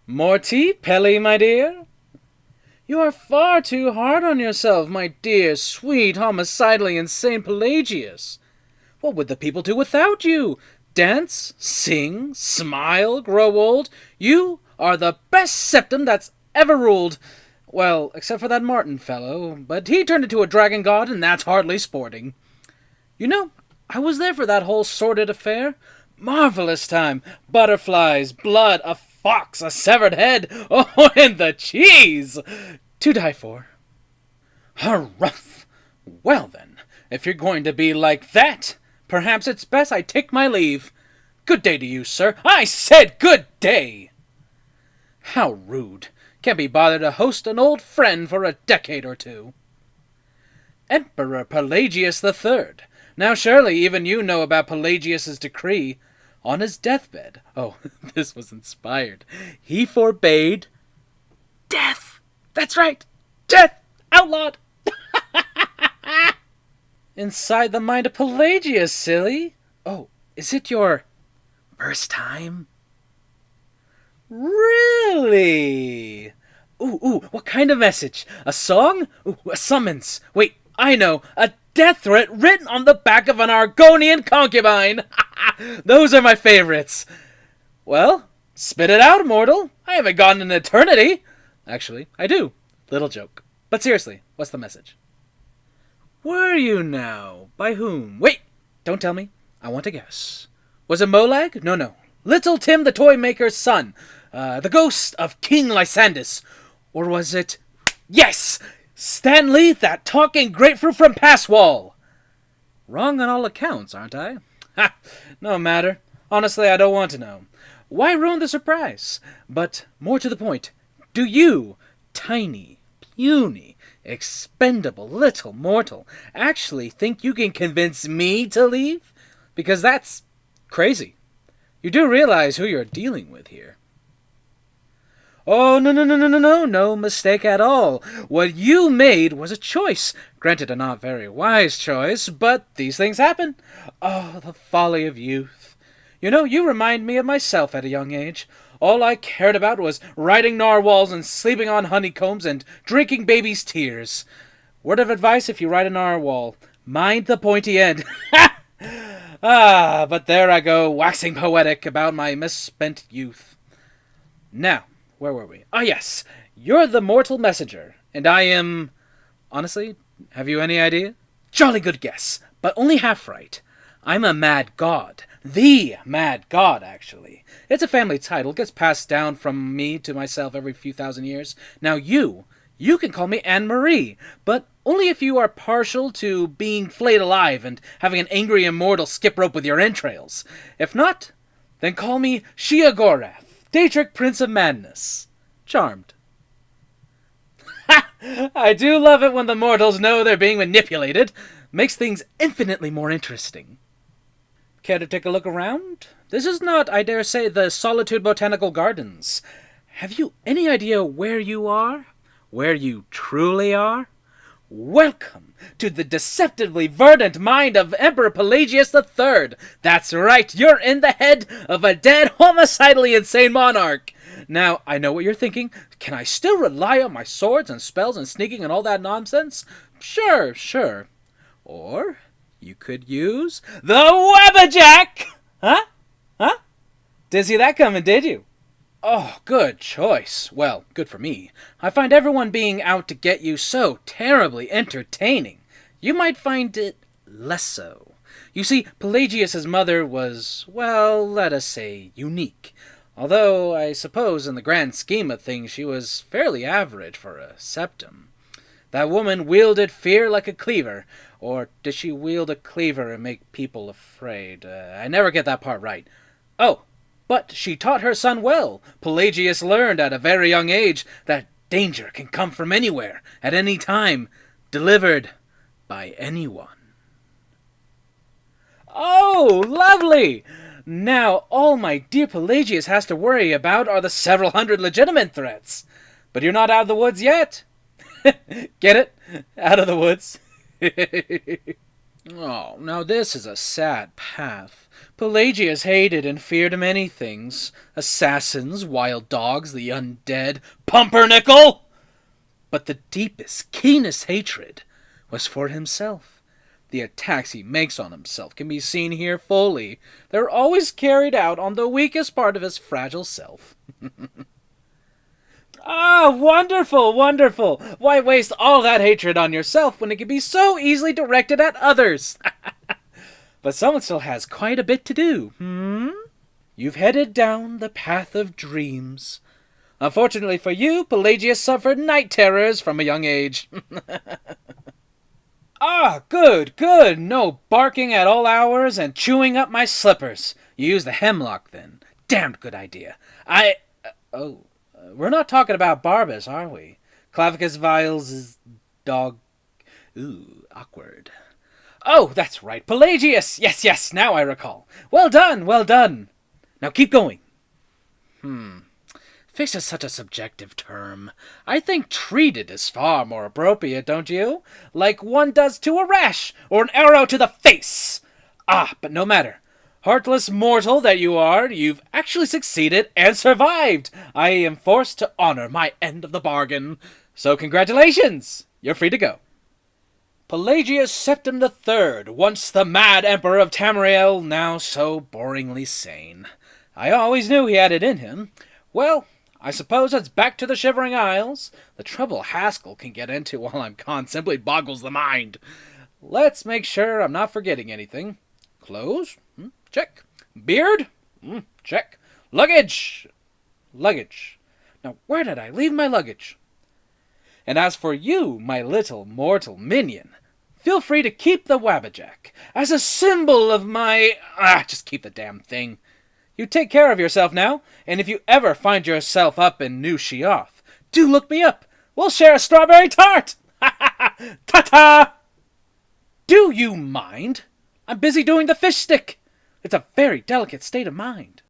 More tea, Pelly, my dear? You are far too hard on yourself, my dear, sweet, homicidally insane Pelagius. What would the people do without you? Dance, sing, smile, grow old? You are the best septum that's ever ruled. Well, except for that Martin fellow, but he turned into a dragon god, and that's hardly sporting. You know, I was there for that whole sordid affair. Marvelous time. Butterflies, blood, a fox, a severed head. Oh, and the cheese! To die for. Harumph! Well then, if you're going to be like that, perhaps it's best I take my leave. Good day to you, sir. I said good day! How rude. Can't be bothered to host an old friend for a decade or two. Emperor Pelagius III. Now surely even you know about Pelagius's decree. On his deathbed, oh, this was inspired, he forbade death. That's right, death, outlawed. Inside the mind of Pelagius, silly. Oh, is it your first time? Really? Ooh, what kind of message? A song? Ooh, a summons. Wait, I know, a death threat written on the back of an Argonian concubine. Those are my favorites. Well, spit it out, mortal. I haven't gone an eternity. Actually, I do. Little joke. But seriously, what's the message? Were you now? By whom? Wait, don't tell me. I want to guess. Was it Molag? No. Little Tim the toy maker's son. The ghost of King Lysandus. Or was it... Yes! Stanley, that talking grapefruit from Passwall. Wrong on all accounts, aren't I? Ha! No matter. Honestly, I don't want to know. Why ruin the surprise? But more to the point, do you, tiny, puny, expendable little mortal, actually think you can convince me to leave? Because that's crazy. You do realize who you're dealing with here. Oh, no mistake at all. What you made was a choice. Granted, a not very wise choice, but these things happen. Oh, the folly of youth. You know, you remind me of myself at a young age. All I cared about was riding narwhals and sleeping on honeycombs and drinking babies' tears. Word of advice if you ride a narwhal, mind the pointy end. But there I go, waxing poetic about my misspent youth. Now, where were we? Ah, yes. You're the mortal messenger, and I am... Honestly, have you any idea? Jolly good guess, but only half right. I'm a mad god. The mad god, actually. It's a family title, gets passed down from me to myself every few thousand years. Now you can call me Anne-Marie, but only if you are partial to being flayed alive and having an angry immortal skip rope with your entrails. If not, then call me Sheogorath, Daedric Prince of Madness. Charmed. Ha! I do love it when the mortals know they're being manipulated. Makes things infinitely more interesting. Care to take a look around? This is not, I dare say, the Solitude Botanical Gardens. Have you any idea where you are? Where you truly are? Welcome to the deceptively verdant mind of Emperor Pelagius III. That's right, you're in the head of a dead, homicidally insane monarch. Now, I know what you're thinking. Can I still rely on my swords and spells and sneaking and all that nonsense? Sure. Or you could use the Wabbajack! Huh? Didn't see that coming, did you? Oh, good choice. Well, good for me. I find everyone being out to get you so terribly entertaining. You might find it less so. You see, Pelagius's mother was, well, let us say, unique. Although, I suppose, in the grand scheme of things, she was fairly average for a septum. That woman wielded fear like a cleaver. Or did she wield a cleaver and make people afraid? I never get that part right. Oh, but she taught her son well. Pelagius learned at a very young age that danger can come from anywhere, at any time, delivered by anyone. Oh, lovely! Now, all my dear Pelagius has to worry about are the several hundred legitimate threats. But you're not out of the woods yet. Get it? Out of the woods. Oh, now this is a sad path. Pelagius hated and feared many things. Assassins, wild dogs, the undead, pumpernickel! But the deepest, keenest hatred was for himself. The attacks he makes on himself can be seen here fully. They're always carried out on the weakest part of his fragile self. Ah, wonderful, wonderful! Why waste all that hatred on yourself when it can be so easily directed at others? But someone still has quite a bit to do, You've headed down the path of dreams. Unfortunately for you, Pelagius suffered night terrors from a young age. Ah, good, good! No barking at all hours and chewing up my slippers. You use the hemlock, then. Damned good idea. We're not talking about Barbas, are we? Clavicus Viles' dog... Ooh, awkward. Oh, that's right, Pelagius! Yes, yes, now I recall. Well done, well done. Now keep going. Fish is such a subjective term. I think treated is far more appropriate, don't you? Like one does to a rash, or an arrow to the face. Ah, but no matter. Heartless mortal that you are, you've actually succeeded and survived. I am forced to honor my end of the bargain. So congratulations! You're free to go. Pelagius Septim III, once the mad emperor of Tamriel, now so boringly sane. I always knew he had it in him. Well, I suppose it's back to the Shivering Isles. The trouble Haskell can get into while I'm gone simply boggles the mind. Let's make sure I'm not forgetting anything. Clothes? Check. Beard? Check. Luggage? Luggage. Now, where did I leave my luggage? And as for you, my little mortal minion, feel free to keep the Wabbajack as a symbol of my... just keep the damn thing. You take care of yourself now, and if you ever find yourself up in New Sheogorath, do look me up. We'll share a strawberry tart. Ta-ta! Do you mind? I'm busy doing the fish stick. It's a very delicate state of mind.